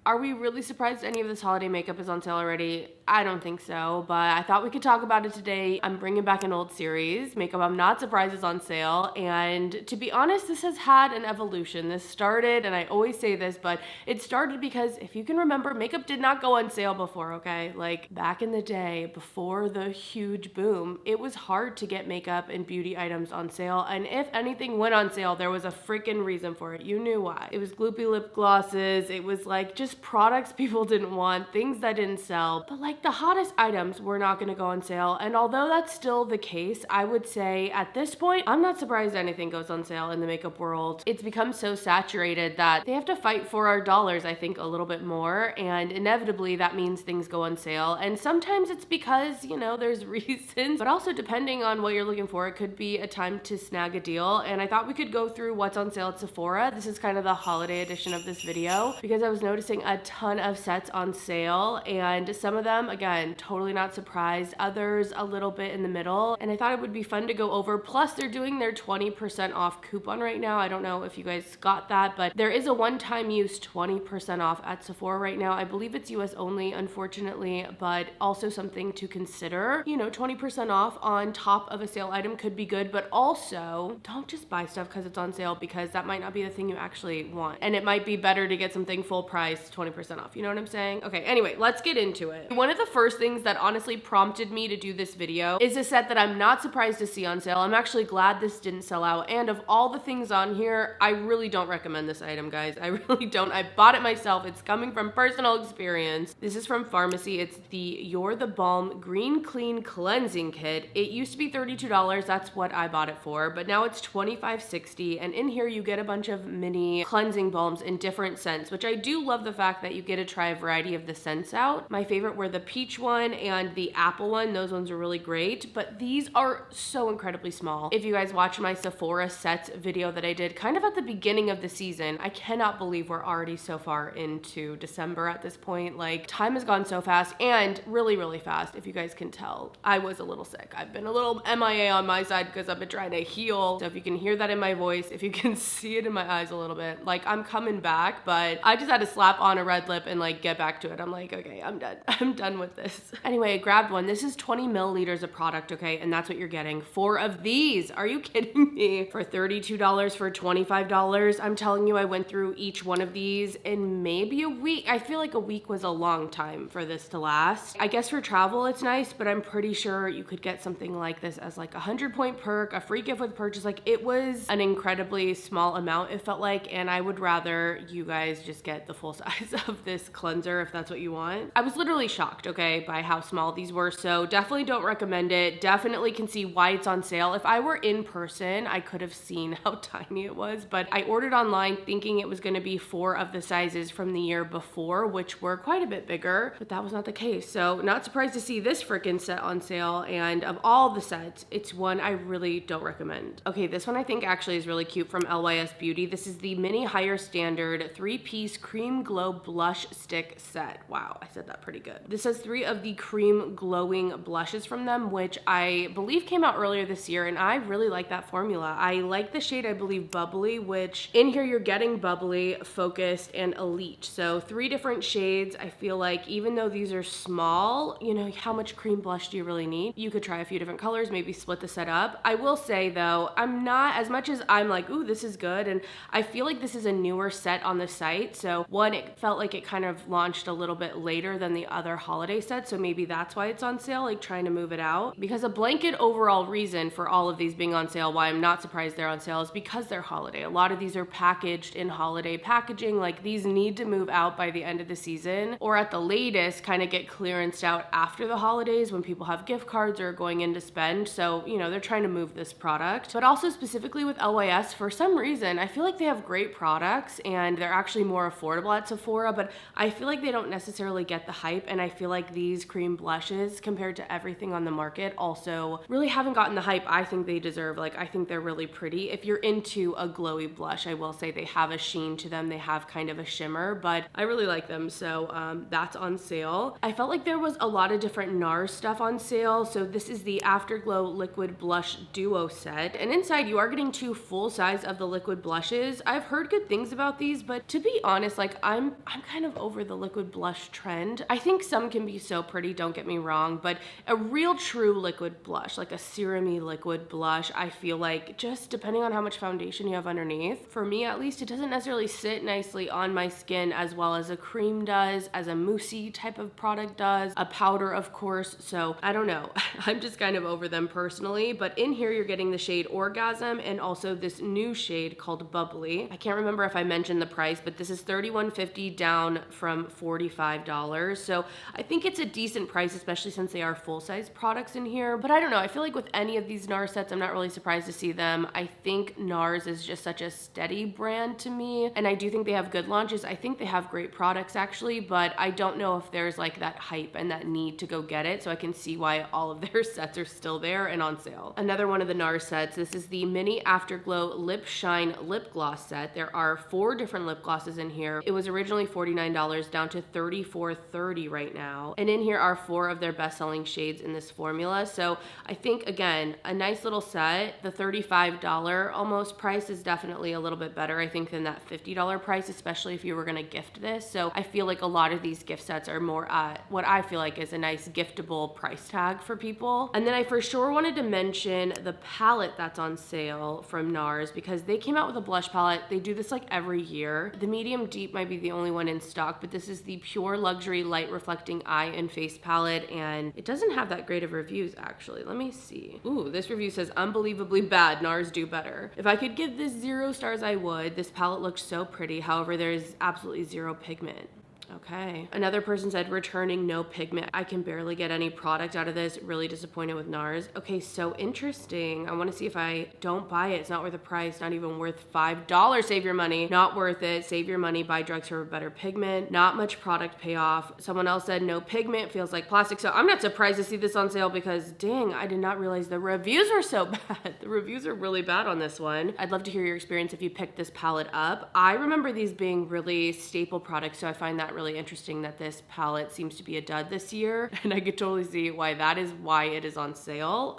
Are we really surprised any of this holiday makeup is on sale already? I don't think so, but I thought we could talk about it today. I'm bringing back an old series, Makeup I'm Not Surprised is on sale, and to be honest, this has had an evolution. This started, and I always say this, but it started because if you can remember, makeup did not go on sale before, okay? Like back in the day, before the huge boom, it was hard to get makeup and beauty items on sale, and if anything went on sale, there was a freaking reason for it. You knew why. It was gloopy lip glosses, it was like just products people didn't want, things that didn't sell, but like the hottest items were not gonna go on sale. And although that's still the case, I would say at this point, I'm not surprised anything goes on sale in the makeup world. It's become so saturated that they have to fight for our dollars, I think, a little bit more. And inevitably that means things go on sale. And sometimes it's because, you know, there's reasons, but also depending on what you're looking for, it could be a time to snag a deal. And I thought we could go through what's on sale at Sephora. This is kind of the holiday edition of this video because I was noticing a ton of sets on sale, and some of them, again, totally not surprised, others a little bit in the middle, and I thought it would be fun to go over. Plus they're doing their 20% off coupon right now. I don't know if you guys got that, but there is a one-time use 20% off at Sephora right now. I believe it's US only, unfortunately, but also something to consider. You know, 20% off on top of a sale item could be good, but also don't just buy stuff because it's on sale, because that might not be the thing you actually want, and it might be better to get something full price 20% off. You know what I'm saying? Okay, anyway, let's get into it. One of the first things that honestly prompted me to do this video is a set that I'm not surprised to see on sale. I'm actually glad this didn't sell out, and of all the things on here, I really don't recommend this item, guys. I really don't. I bought it myself. It's coming from personal experience. This is from Pharmacy. It's the You're the Balm Green Clean Cleansing Kit. It used to be $32. That's what I bought it for, but now it's $25.60, and in here you get a bunch of mini cleansing balms in different scents, which I do love the fact that you get to try a variety of the scents out. My favorite were the peach one and the apple one. Those ones are really great, but these are so incredibly small. If you guys watch my Sephora sets video that I did kind of at the beginning of the season, I cannot believe we're already so far into December at this point. Like, time has gone so fast, and really, really fast. If you guys can tell, I was a little sick. I've been a little MIA on my side because I've been trying to heal. So if you can hear that in my voice, if you can see it in my eyes a little bit, like I'm coming back, but I just had to slap on a red lip and like get back to it. I'm like, okay, I'm done. I'm done with this. Anyway, I grabbed one. This is 20 milliliters of product, okay? And that's what you're getting. 4 of these. Are you kidding me? For $32 for $25. I'm telling you, I went through each one of these in maybe a week. I feel like a week was a long time for this to last. I guess for travel it's nice, but I'm pretty sure you could get something like this as like a 100-point perk, a free gift with purchase. Like, it was an incredibly small amount, it felt like, and I would rather you guys just get the full size of this cleanser if that's what you want. I was literally shocked, okay, by how small these were, so definitely don't recommend it. Definitely can see why it's on sale. If I were in person, I could have seen how tiny it was, but I ordered online thinking it was gonna be 4 of the sizes from the year before, which were quite a bit bigger, but that was not the case. So not surprised to see this freaking set on sale, and of all the sets, it's one I really don't recommend. Okay, this one I think actually is really cute, from LYS Beauty. This is the Mini Higher Standard 3-piece Cream Glow Blush Stick set. Wow, I said that pretty good. This has 3 of the cream glowing blushes from them, which I believe came out earlier this year, and I really like that formula. I like the shade, I believe, Bubbly, which in here you're getting Bubbly, Focused, and Elite. So 3 different shades. I feel like even though these are small, you know, how much cream blush do you really need? You could try a few different colors, maybe split the set up. I will say though, I'm not, as much as I'm like, ooh, this is good, and I feel like this is a newer set on the site. So one, it felt like it kind of launched a little bit later than the other holiday sets, so maybe that's why it's on sale, like trying to move it out. Because a blanket overall reason for all of these being on sale, why I'm not surprised they're on sale, is because they're holiday. A lot of these are packaged in holiday packaging. Like, these need to move out by the end of the season, or at the latest kind of get clearanced out after the holidays when people have gift cards or are going in to spend. So, you know, they're trying to move this product. But also specifically with LYS, for some reason, I feel like they have great products and they're actually more affordable at Sephora, but I feel like they don't necessarily get the hype, and I feel feel like these cream blushes compared to everything on the market also really haven't gotten the hype I think they deserve. Like, I think they're really pretty. If you're into a glowy blush, I will say they have a sheen to them. They have kind of a shimmer, but I really like them. So that's on sale. I felt like there was a lot of different NARS stuff on sale. So this is the Afterglow Liquid Blush Duo set. And inside you are getting 2 full size of the liquid blushes. I've heard good things about these, but to be honest, like I'm kind of over the liquid blush trend. I think some can be so pretty, don't get me wrong, but a real true liquid blush, like a serum-y liquid blush, I feel like just depending on how much foundation you have underneath, for me at least, it doesn't necessarily sit nicely on my skin as well as a cream does, as a moussey type of product does, a powder of course. So I don't know. I'm just kind of over them personally, but in here you're getting the shade Orgasm and also this new shade called Bubbly. I can't remember if I mentioned the price, but this is $31.50 down from $45. So I think it's a decent price, especially since they are full-size products in here. But I don't know, I feel like with any of these NARS sets, I'm not really surprised to see them. I think NARS is just such a steady brand to me, and I do think they have good launches. I think they have great products actually, but I don't know if there's like that hype and that need to go get it, so I can see why all of their sets are still there and on sale. Another one of the NARS sets, this is the Mini Afterglow Lip Shine Lip Gloss set. There are 4 different lip glosses in here. It was originally $49 down to $34.30 right now. And in here are 4 of their best-selling shades in this formula. So I think, again, a nice little set. The $35 almost price is definitely a little bit better, I think, than that $50 price, especially if you were gonna gift this. So I feel like a lot of these gift sets are more at what I feel like is a nice giftable price tag for people. And then I for sure wanted to mention the palette that's on sale from NARS, because they came out with a blush palette. They do this like every year. The medium deep might be the only one in stock, but this is the Pure Luxury Light Reflecting Eye and Face palette, and it doesn't have that great of reviews actually. Let me see. Ooh, this review says unbelievably bad, NARS do better. If I could give this 0 stars, I would. This palette looks so pretty. However, there's absolutely 0 pigment. Okay. Another person said returning no pigment. I can barely get any product out of this. Really disappointed with NARS. Okay, so interesting. I want to see if I don't buy it. It's not worth the price. Not even worth $5. Save your money. Not worth it. Save your money. Buy drugs for better pigment. Not much product payoff. Someone else said no pigment. Feels like plastic. So I'm not surprised to see this on sale because dang, I did not realize the reviews were so bad. The reviews are really bad on this one. I'd love to hear your experience if you picked this palette up. I remember these being really staple products, so I find that really interesting that this palette seems to be a dud this year, and I could totally see why that is why it is on sale.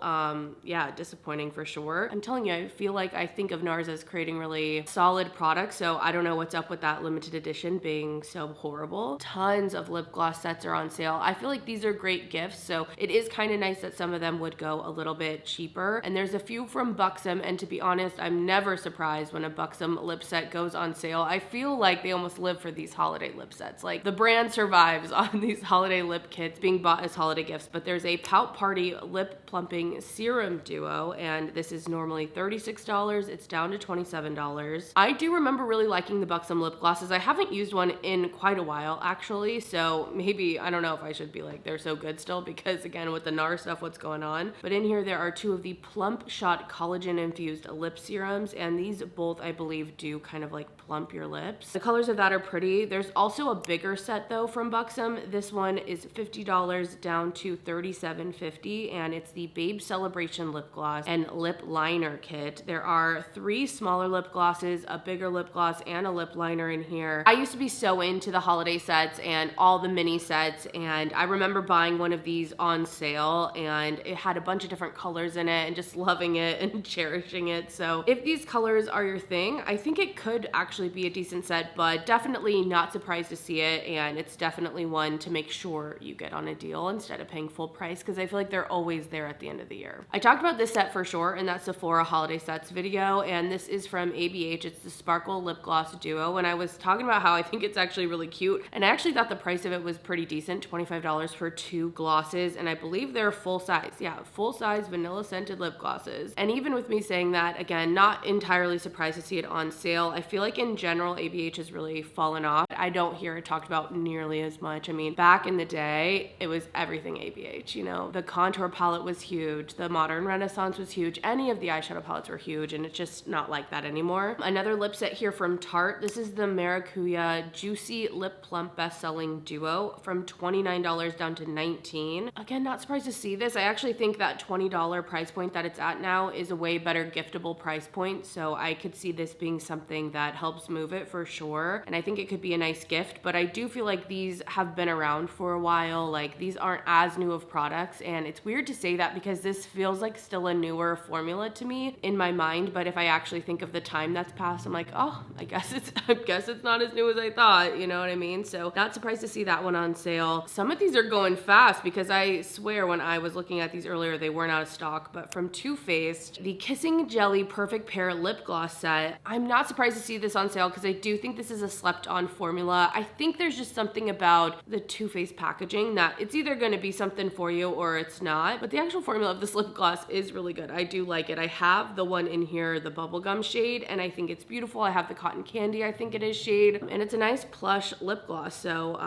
Yeah, disappointing for sure. I'm telling you, I feel like I think of NARS as creating really solid products, so I don't know what's up with that limited edition being so horrible. Tons of lip gloss sets are on sale. I feel like these are great gifts, so it is kind of nice that some of them would go a little bit cheaper. And there's a few from Buxom, and to be honest, I'm never surprised when a Buxom lip set goes on sale. I feel like they almost live for these holiday lip sets. Like, the brand survives on these holiday lip kits being bought as holiday gifts. But there's a Pout Party Lip Plumping Serum Duo, and this is normally $36. It's down to $27. I do remember really liking the Buxom lip glosses. I haven't used one in quite a while, actually, so maybe, I don't know if I should be like, they're so good still, because again, with the NARS stuff, what's going on? But in here, there are 2 of the Plump Shot collagen-infused lip serums, and these both, I believe, do kind of like plump your lips. The colors of that are pretty. There's also a bigger set though from Buxom. This one is $50 down to $37.50, and it's the Babe Celebration lip gloss and lip liner kit. There are 3 smaller lip glosses, a bigger lip gloss, and a lip liner in here. I used to be so into the holiday sets and all the mini sets, and I remember buying one of these on sale, and it had a bunch of different colors in it and just loving it and cherishing it. So if these colors are your thing, I think it could actually be a decent set, but definitely not surprised to see it, and it's definitely one to make sure you get on a deal instead of paying full price, because I feel like they're always there at the end of the year. I talked about this set for sure in that Sephora holiday sets video, and this is from ABH. It's the Sparkle Lip Gloss Duo, and I was talking about how I think it's actually really cute, and I actually thought the price of it was pretty decent, $25 for 2 glosses, and I believe they're full size. Yeah, full size vanilla scented lip glosses. And even with me saying that, again, not entirely surprised to see it on sale. I feel like in general, ABH has really fallen off. I don't hear it talk talked about nearly as much. I mean, back in the day, it was everything ABH, you know? The contour palette was huge. The Modern Renaissance was huge. Any of the eyeshadow palettes were huge, and it's just not like that anymore. Another lip set here from Tarte. This is the Maracuja Juicy Lip Plump Best-Selling Duo from $29 down to $19. Again, not surprised to see this. I actually think that $20 price point that it's at now is a way better giftable price point, so I could see this being something that helps move it for sure, and I think it could be a nice gift. But I do feel like these have been around for a while. Like, these aren't as new of products, and it's weird to say that because this feels like still a newer formula to me in my mind, but if I actually think of the time that's passed, I'm like, oh, I guess it's not as new as I thought, you know what I mean? So not surprised to see that one on sale. Some of these are going fast because I swear when I was looking at these earlier, they weren't out of stock. But from Too Faced, the Kissing Jelly Perfect Pair Lip Gloss set, I'm not surprised to see this on sale because I do think this is a slept on formula. I think there's just something about the Too Faced packaging that it's either going to be something for you or it's not, but the actual formula of this lip gloss is really good. I do like it. I have the one in here, the bubblegum shade, and I think it's beautiful. I have the cotton candy, I think it is shade, and it's a nice plush lip gloss, so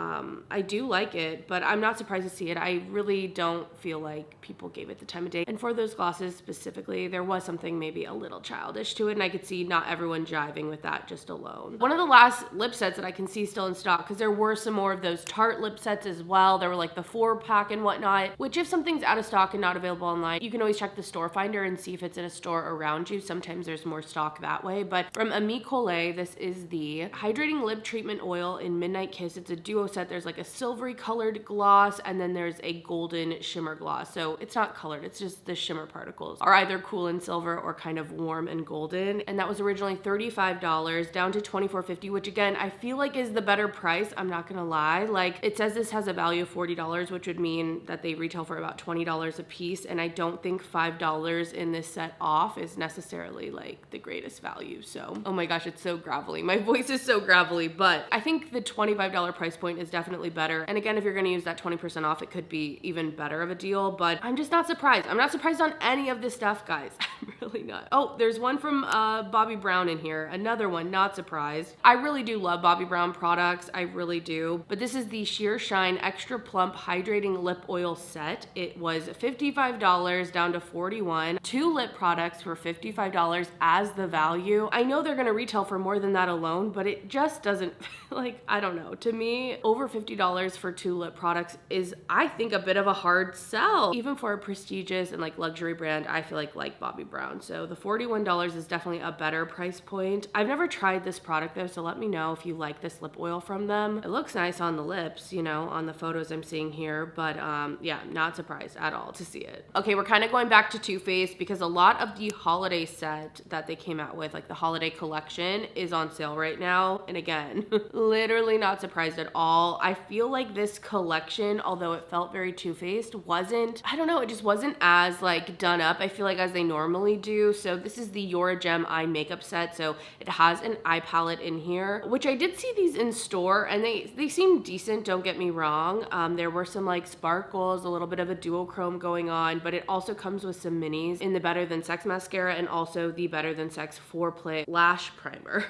I do like it, but I'm not surprised to see it. I really don't feel like people gave it the time of day, and for those glosses specifically, there was something maybe a little childish to it, and I could see not everyone jiving with that just alone. One of the last lip sets that I can see still in stock, because there were some more of those Tarte lip sets as well. There were like the 4-pack and whatnot, which if something's out of stock and not available online, you can always check the store finder and see if it's in a store around you. Sometimes there's more stock that way. But from Ami Collet, this is the Hydrating Lip Treatment Oil in Midnight Kiss. It's a duo set. There's like a silvery colored gloss, and then there's a golden shimmer gloss. So it's not colored, it's just the shimmer particles are either cool and silver or kind of warm and golden. And that was originally $35 down to $24.50, which again, I feel like is the better price. I'm not gonna lie. Like, it says this has a value of $40, which would mean that they retail for about $20 a piece. And I don't think $5 in this set off is necessarily like the greatest value. So, oh my gosh, it's so gravelly. My voice is so gravelly, but I think the $25 price point is definitely better. And again, if you're gonna use that 20% off, it could be even better of a deal, but I'm just not surprised. I'm not surprised on any of this stuff, guys. I'm really not. Oh, there's one from Bobbi Brown in here. Another one, not surprised. I really do love Bobbi Brown products. I really do. But this is the Sheer Shine Extra Plump Hydrating Lip Oil Set. It was $55 down to $41. 2 lip products for $55 as the value. I know they're gonna retail for more than that alone, but it just doesn't, like, I don't know. To me, over $50 for 2 lip products is, I think, a bit of a hard sell. Even for a prestigious and like luxury brand, I feel like Bobbi Brown. So the $41 is definitely a better price point. I've never tried this product though, so let me know if you like this lip oil from them. It looks nice on the lips, you know, on the photos I'm seeing here, but yeah, not surprised at all to see it. Okay, we're kind of going back to Too Faced because a lot of the holiday set that they came out with, like the holiday collection, is on sale right now. And again, literally not surprised at all. I feel like this collection, although it felt very Too Faced, wasn't, I don't know, it just wasn't as like done up, I feel like, as they normally do. So this is the You're a Gem eye makeup set. So it has an eye palette in here, which I did see these in store and they seem decent, don't get me wrong. There were some like sparkles, a little bit of a duochrome going on, but it also comes with some minis in the Better Than Sex mascara and also the Better Than Sex Foreplay lash primer.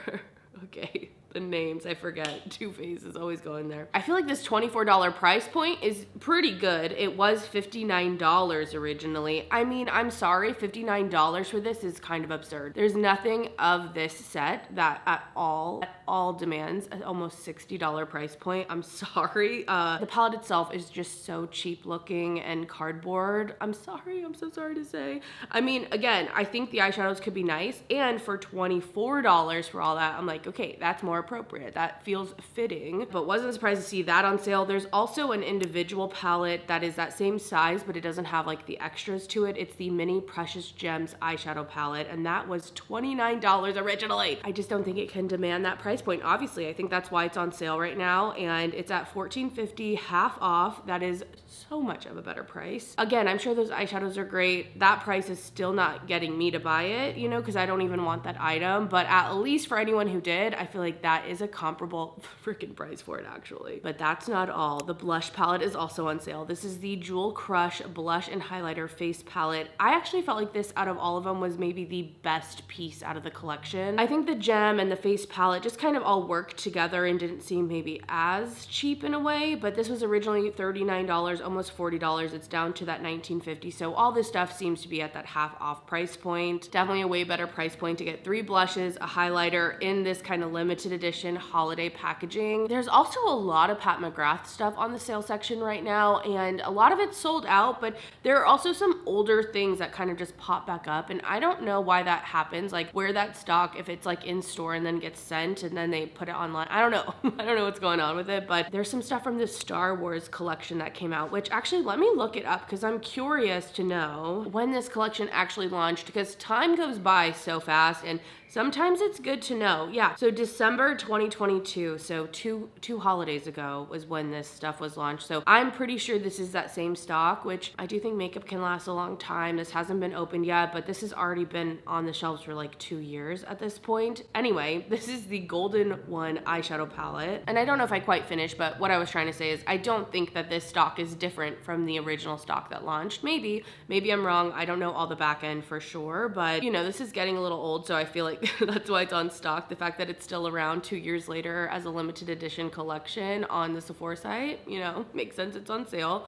Okay. The names, I forget. Too Faced is always going there. I feel like this $24 price point is pretty good. It was $59 originally. I mean, I'm sorry, $59 for this is kind of absurd. There's nothing of this set that at all demands an almost $60 price point. I'm sorry. The palette itself is just so cheap looking and cardboard. I'm sorry, I'm so sorry to say. I mean, again, I think the eyeshadows could be nice, and for $24 for all that, I'm like, okay, that's more appropriate. That feels fitting, but wasn't surprised to see that on sale. There's also an individual palette that is that same size, but it doesn't have like the extras to it. It's the Mini Precious Gems eyeshadow palette, and that was $29 originally. I just don't think it can demand that price point. Obviously, I think that's why it's on sale right now, and it's at $14.50, half off. That is so much of a better price. Again, I'm sure those eyeshadows are great. That price is still not getting me to buy it, you know, because I don't even want that item, but at least for anyone who did, I feel like that is a comparable freaking price for it actually. But that's not all. The blush palette is also on sale. This is the Jewel Crush Blush and Highlighter Face Palette. I actually felt like this out of all of them was maybe the best piece out of the collection. I think the gem and the face palette just kind of all worked together and didn't seem maybe as cheap in a way, but this was originally $39, almost $40. It's down to that $19.50. So all this stuff seems to be at that half off price point. Definitely a way better price point to get 3 blushes, a highlighter in this kind of limited edition holiday packaging. There's also a lot of Pat McGrath stuff on the sale section right now, and a lot of it's sold out, but there are also some older things that kind of just pop back up, and I don't know why that happens, like where that stock, if it's like in store and then gets sent and then they put it online. I don't know. I don't know what's going on with it, but there's some stuff from the Star Wars collection that came out, which actually let me look it up because I'm curious to know when this collection actually launched, because time goes by so fast and sometimes it's good to know. Yeah, so December 2022, so two holidays ago was when this stuff was launched. So I'm pretty sure this is that same stock, which I do think makeup can last a long time. This hasn't been opened yet, but this has already been on the shelves for like 2 years at this point. Anyway, this is the Golden One eyeshadow palette. And I don't know if I quite finished, but what I was trying to say is I don't think that this stock is different from the original stock that launched. Maybe I'm wrong. I don't know all the back end for sure, but you know, this is getting a little old, so I feel like that's why it's on stock. The fact that it's still around 2 years later as a limited edition collection on the Sephora site, you know, makes sense, it's on sale.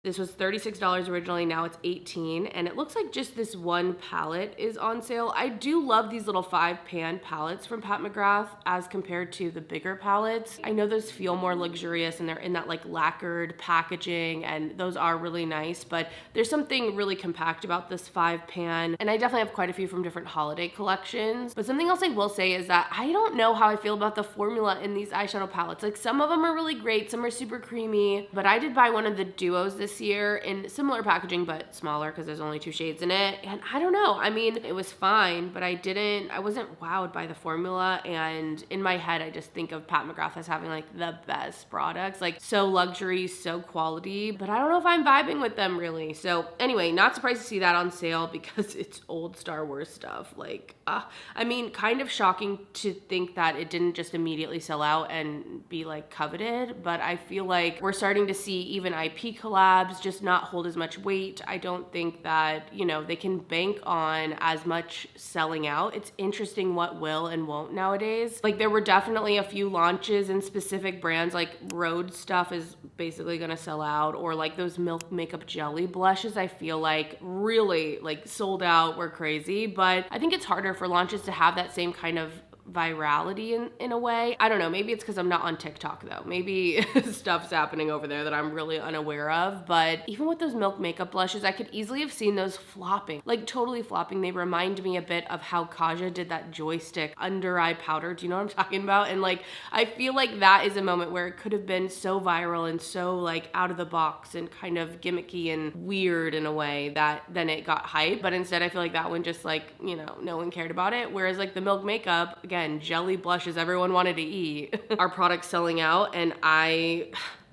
This was $36 originally, now it's $18, and it looks like just this one palette is on sale. I do love these little 5-pan palettes from Pat McGrath as compared to the bigger palettes. I know those feel more luxurious and they're in that like lacquered packaging, and those are really nice, but there's something really compact about this 5-pan, and I definitely have quite a few from different holiday collections. But something else I will say is that I don't know how I feel about the formula in these eyeshadow palettes. Like some of them are really great, some are super creamy, but I did buy one of the duos this year in similar packaging but smaller because there's only 2 shades in it, and I don't know, I mean, it was fine, but I wasn't wowed by the formula, and in my head I just think of Pat McGrath as having like the best products, like so luxury, so quality, but I don't know if I'm vibing with them really. So anyway, not surprised to see that on sale because it's old Star Wars stuff. Like I mean, kind of shocking to think that it didn't just immediately sell out and be like coveted, but I feel like we're starting to see even IP collabs just not hold as much weight. I don't think that, you know, they can bank on as much selling out. It's interesting what will and won't nowadays. Like there were definitely a few launches in specific brands, like Rhode stuff is basically gonna sell out, or like those Milk Makeup Jelly blushes I feel like really like sold out, were crazy. But I think it's harder for launches to have that same kind of virality in a way. I don't know, maybe it's because I'm not on TikTok though. Maybe stuff's happening over there that I'm really unaware of, but even with those Milk Makeup blushes, I could easily have seen those flopping, like totally flopping. They remind me a bit of how Kaja did that joystick under eye powder. Do you know what I'm talking about? And like, I feel like that is a moment where it could have been so viral and so like out of the box and kind of gimmicky and weird in a way that then it got hype. But instead I feel like that one just like, you know, no one cared about it. Whereas like the Milk Makeup, again, jelly blushes everyone wanted to eat, our products selling out, and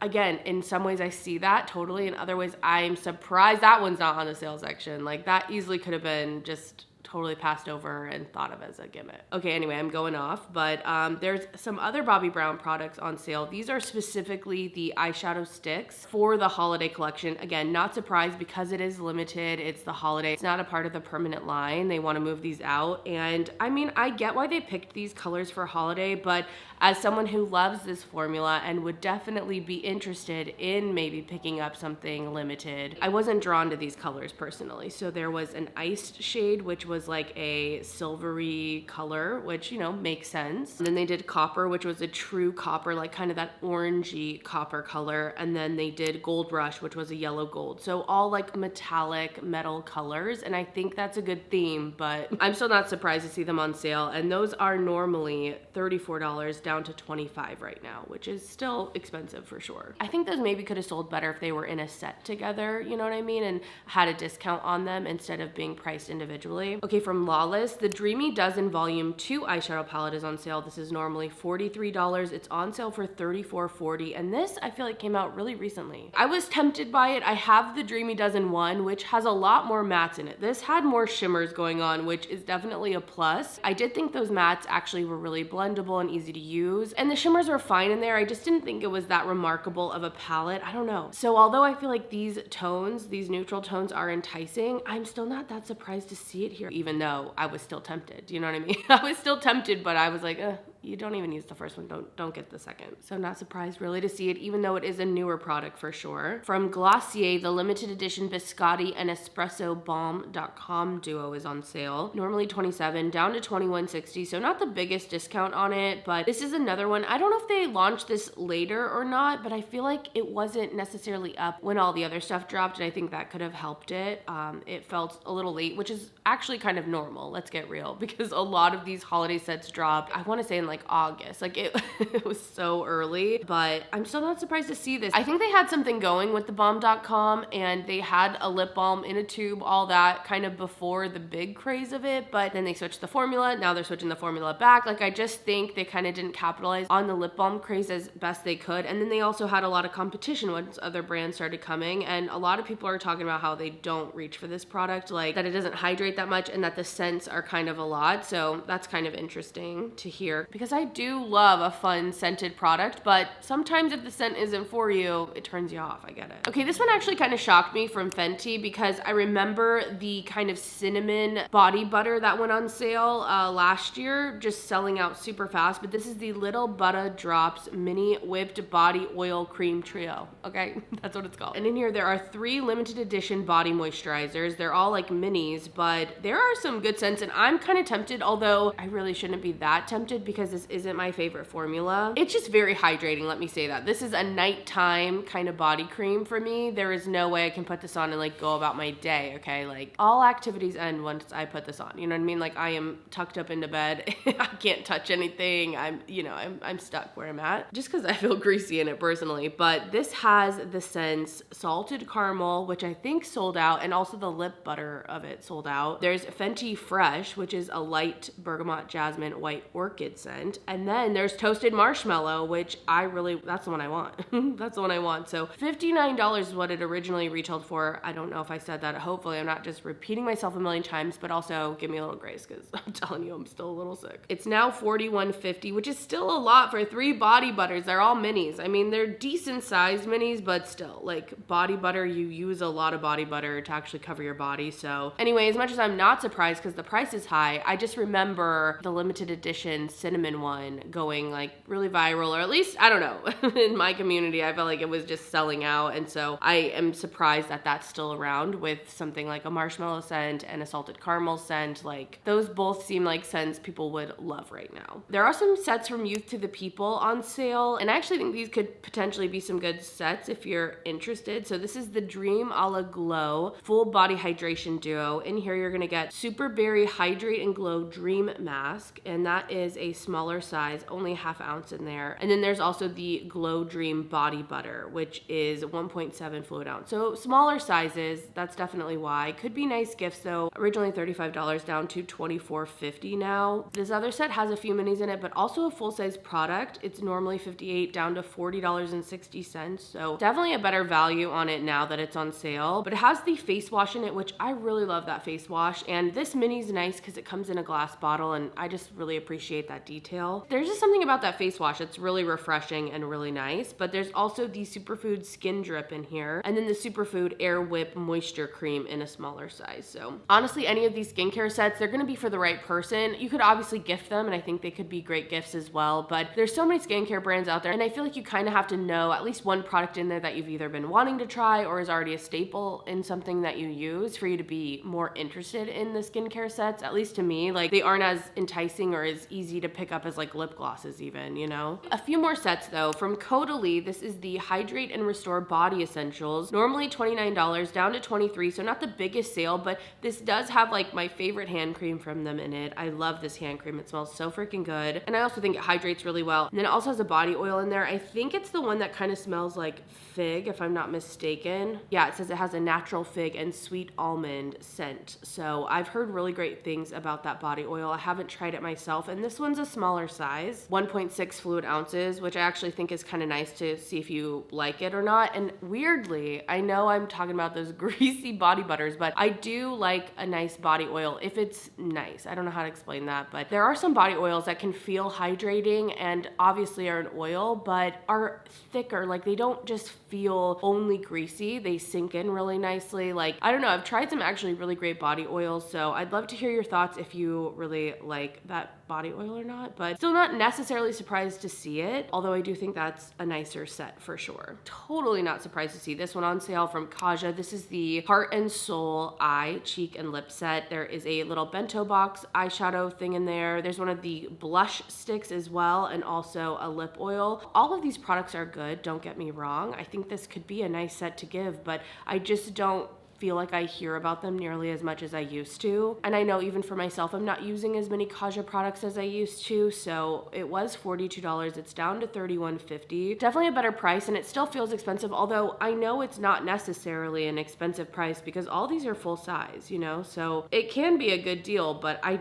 again, in some ways I see that totally. In other ways, I'm surprised that one's not on the sales section. Like that easily could have been just totally passed over and thought of as a gimmick. Okay, anyway, I'm going off, but there's some other Bobbi Brown products on sale. These are specifically the eyeshadow sticks for the holiday collection. Again, not surprised because it is limited. It's the holiday. It's not a part of the permanent line. They want to move these out. And I mean, I get why they picked these colors for holiday, but as someone who loves this formula and would definitely be interested in maybe picking up something limited, I wasn't drawn to these colors personally. So there was an iced shade, which was like a silvery color, which, you know, makes sense. And then they did copper, which was a true copper, like kind of that orangey copper color. And then they did gold rush, which was a yellow gold. So all like metallic metal colors. And I think that's a good theme, but I'm still not surprised to see them on sale. And those are normally $34 down to $25 right now, which is still expensive for sure. I think those maybe could have sold better if they were in a set together, you know what I mean? And had a discount on them instead of being priced individually. Okay, Okay, from Lawless, the Dreamy Dozen Volume 2 eyeshadow palette is on sale. This is normally $43. It's on sale for $34.40, and this I feel like came out really recently. I was tempted by it. I have the Dreamy Dozen 1, which has a lot more mattes in it. This had more shimmers going on, which is definitely a plus. I did think those mattes actually were really blendable and easy to use, and the shimmers were fine in there. I just didn't think it was that remarkable of a palette. I don't know. So although I feel like these tones, these neutral tones are enticing, I'm still not that surprised to see it here, even though I was still tempted. You know what I mean? I was still tempted, but I was like, you don't even use the first one, don't get the second. So not surprised really to see it, even though it is a newer product for sure. From Glossier, the limited edition Biscotti and Espresso Balm.com duo is on sale. Normally $27, down to $21.60, so not the biggest discount on it, but this is another one. I don't know if they launched this later or not, but I feel like it wasn't necessarily up when all the other stuff dropped, and I think that could have helped it. It felt a little late, which is actually kind of normal, let's get real, because a lot of these holiday sets dropped, I want to say in like August. Like it was so early, but I'm still not surprised to see this. I think they had something going with the Balm.com, and they had a lip balm in a tube, all that kind of before the big craze of it, but then they switched the formula. Now they're switching the formula back. Like I just think they kind of didn't capitalize on the lip balm craze as best they could. And then they also had a lot of competition once other brands started coming, and a lot of people are talking about how they don't reach for this product, like that it doesn't hydrate that much and that the scents are kind of a lot. So that's kind of interesting to hear, because I do love a fun scented product, but sometimes if the scent isn't for you, it turns you off. I get it. Okay, this one actually kind of shocked me from Fenty, because I remember the kind of cinnamon body butter that went on sale last year just selling out super fast, but this is the Little Butter Drops Mini Whipped Body Oil Cream Trio. Okay, that's what it's called. And in here there are 3 limited edition body moisturizers. They're all like minis, but there are some good scents, and I'm kind of tempted, although I really shouldn't be that tempted because this isn't my favorite formula. It's just very hydrating, let me say that. This is a nighttime kind of body cream for me. There is no way I can put this on and like go about my day, okay? Like all activities end once I put this on, you know what I mean? Like I am tucked up into bed. I can't touch anything. I'm stuck where I'm at just because I feel greasy in it personally. But this has the scents Salted Caramel, which I think sold out, and also the lip butter of it sold out. There's Fenty Fresh, which is a light bergamot jasmine white orchid scent. And then there's Toasted Marshmallow, which that's the one I want. That's the one I want. So $59 is what it originally retailed for. I don't know if I said that. Hopefully I'm not just repeating myself a million times, but also give me a little grace because I'm telling you, I'm still a little sick. It's now $41.50, which is still a lot for 3 body butters. They're all minis. I mean, they're decent sized minis, but still, like body butter, you use a lot of body butter to actually cover your body. So anyway, as much as I'm not surprised because the price is high, I just remember the limited edition cinnamon one going like really viral, or at least, I don't know, in my community, I felt like it was just selling out. And so I am surprised that that's still around with something like a marshmallow scent and a salted caramel scent. Like those both seem like scents people would love right now. There are some sets from Youth to the People on sale, and I actually think these could potentially be some good sets if you're interested. So this is the Dream a la Glow Full Body Hydration Duo. In here you're gonna get Super Berry Hydrate and Glow Dream Mask, and that is a smaller size, only ½ ounce in there. And then there's also the Glow Dream Body Butter, which is 1.7 fluid ounce. So smaller sizes, that's definitely why. Could be nice gifts though. Originally $35, down to $24.50 now. This other set has a few minis in it, but also a full-size product. It's normally $58, down to $40.60. So definitely a better value on it now that it's on sale. But it has the face wash in it, which I really love that face wash. And this mini is nice because it comes in a glass bottle, and I just really appreciate that detail. There's just something about that face wash that's really refreshing and really nice. But there's also the Superfood Skin Drip in here, and then the Superfood Air Whip Moisture Cream in a smaller size. So honestly, any of these skincare sets, they're gonna be for the right person. You could obviously gift them, and I think they could be great gifts as well. But there's so many skincare brands out there, and I feel like you kind of have to know at least one product in there that you've either been wanting to try or is already a staple in something that you use for you to be more interested in the skincare sets. At least to me, like they aren't as enticing or as easy to pick makeup as like lip glosses even, you know? A few more sets though. From Caudalie, this is the Hydrate and Restore Body Essentials. Normally $29, down to $23, so not the biggest sale, but this does have like my favorite hand cream from them in it. I love this hand cream. It smells so freaking good. And I also think it hydrates really well. And then it also has a body oil in there. I think it's the one that kind of smells like fig, if I'm not mistaken. Yeah, it says it has a natural fig and sweet almond scent. So I've heard really great things about that body oil. I haven't tried it myself, and this one's a smaller size, 1.6 fluid ounces, which I actually think is kind of nice to see if you like it or not. And weirdly, I know I'm talking about those greasy body butters, but I do like a nice body oil if it's nice. I don't know how to explain that, but there are some body oils that can feel hydrating and obviously are an oil, but are thicker. Like they don't just feel only greasy. They sink in really nicely. Like, I don't know. I've tried some actually really great body oils, so I'd love to hear your thoughts if you really like that body oil or not, but still not necessarily surprised to see it, although I do think that's a nicer set for sure. Totally not surprised to see this one on sale from Kaja. This is the Heart and Soul Eye, Cheek, and Lip Set. There is a little bento box eyeshadow thing in there. There's one of the blush sticks as well, and also a lip oil. All of these products are good, don't get me wrong. I think this could be a nice set to give, but I just don't feel like I hear about them nearly as much as I used to. And I know even for myself, I'm not using as many Kaja products as I used to. So it was $42. It's down to $31.50. Definitely a better price, and it still feels expensive, although I know it's not necessarily an expensive price because all these are full size, you know? So it can be a good deal, but I'm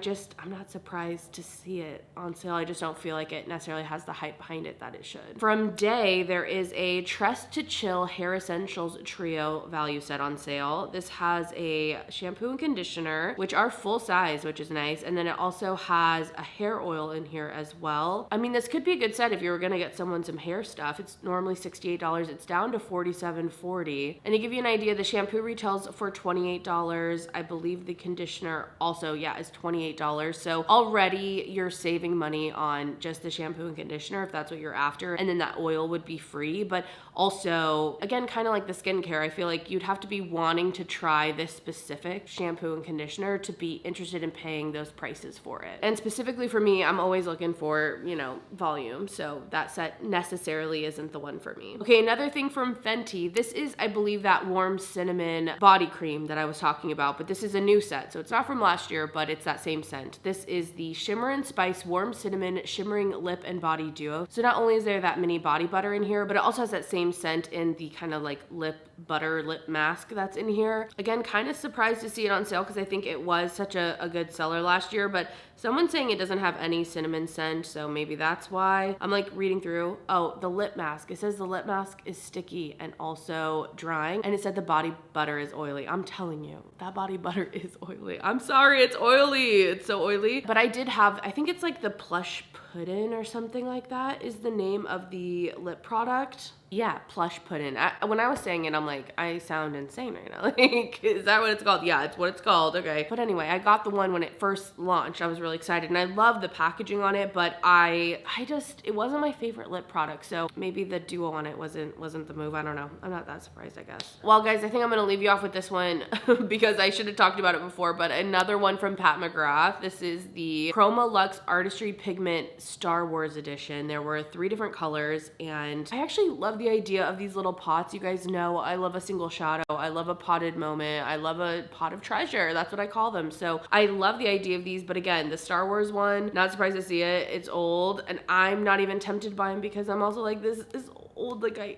not surprised to see it on sale. I just don't feel like it necessarily has the hype behind it that it should. From Day, there is a Trust to Chill Hair Essentials Trio value set on sale. This has a shampoo and conditioner, which are full size, which is nice. And then it also has a hair oil in here as well. I mean, this could be a good set if you were gonna get someone some hair stuff. It's normally $68. It's down to $47.40. And to give you an idea, the shampoo retails for $28. I believe the conditioner also, yeah, is $28. So already you're saving money on just the shampoo and conditioner if that's what you're after. And then that oil would be free. But also, again, kind of like the skincare, I feel like you'd have to be wanting to try this specific shampoo and conditioner to be interested in paying those prices for it. And specifically for me, I'm always looking for, you know, volume. So that set necessarily isn't the one for me. Okay, another thing from Fenty. This is, I believe, that warm cinnamon body cream that I was talking about, but this is a new set. So it's not from last year, but it's that same scent. This is the Shimmer and Spice Warm Cinnamon Shimmering Lip and Body Duo. So not only is there that mini body butter in here, but it also has that same scent in the kind of like lip butter lip mask that's in here. Again, kind of surprised to see it on sale because I think it was such a good seller last year, but someone's saying it doesn't have any cinnamon scent, so maybe that's why. I'm like reading through, oh, the lip mask. It says the lip mask is sticky and also drying, and it said the body butter is oily. I'm telling you, that body butter is oily. I'm sorry, it's oily. It's so oily. But I did have, I think it's like the Plush Puddin' or something like that is the name of the lip product. Yeah, Plush Puddin'. When I was saying it, I'm like, I sound insane right now. Like, is that what it's called? Yeah, it's what it's called. Okay. But anyway, I got the one when it first launched. I was really excited, and I love the packaging on it, but it wasn't my favorite lip product. So maybe the duo on it wasn't the move. I don't know. I'm not that surprised, I guess. Well, guys, I think I'm gonna leave you off with this one because I should have talked about it before, but another one from Pat McGrath. This is the Chroma Luxe Artistry Pigment Star Wars Edition. There were 3 different colors, and I actually love the idea of these little pots. You guys know I love a single shadow. I love a potted moment. I love a pot of treasure. That's what I call them. So I love the idea of these, but again, the Star Wars one, not surprised to see it. It's old, and I'm not even tempted by them because I'm also like, this is old. Like I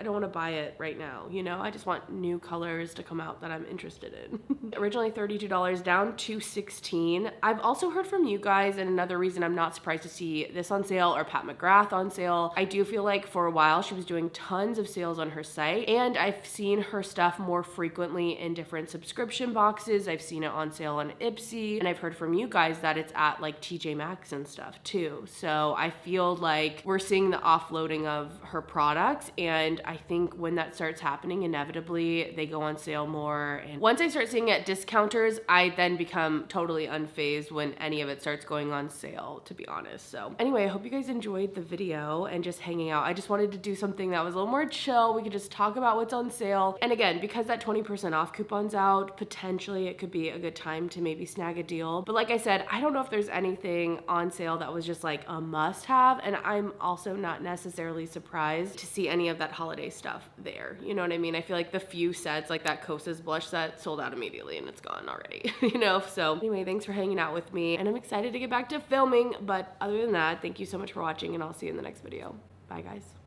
don't want to buy it right now, you know? I just want new colors to come out that I'm interested in. Originally $32, down to $16. I've also heard from you guys, and another reason I'm not surprised to see this on sale or Pat McGrath on sale. I do feel like for a while she was doing tons of sales on her site, and I've seen her stuff more frequently in different subscription boxes. I've seen it on sale on Ipsy, and I've heard from you guys that it's at like TJ Maxx and stuff too. So I feel like we're seeing the offloading of her products, and I think when that starts happening, inevitably they go on sale more. And once I start seeing it at discounters, I then become totally unfazed when any of it starts going on sale, to be honest. So anyway, I hope you guys enjoyed the video and just hanging out. I just wanted to do something that was a little more chill. We could just talk about what's on sale. And again, because that 20% off coupon's out, potentially it could be a good time to maybe snag a deal. But like I said, I don't know if there's anything on sale that was just like a must have. And I'm also not necessarily surprised to see any of that holiday stuff there. You know what I mean? I feel like the few sets, like that Kosas blush set, sold out immediately and it's gone already, you know? So anyway, thanks for hanging out with me and I'm excited to get back to filming. But other than that, thank you so much for watching and I'll see you in the next video. Bye guys.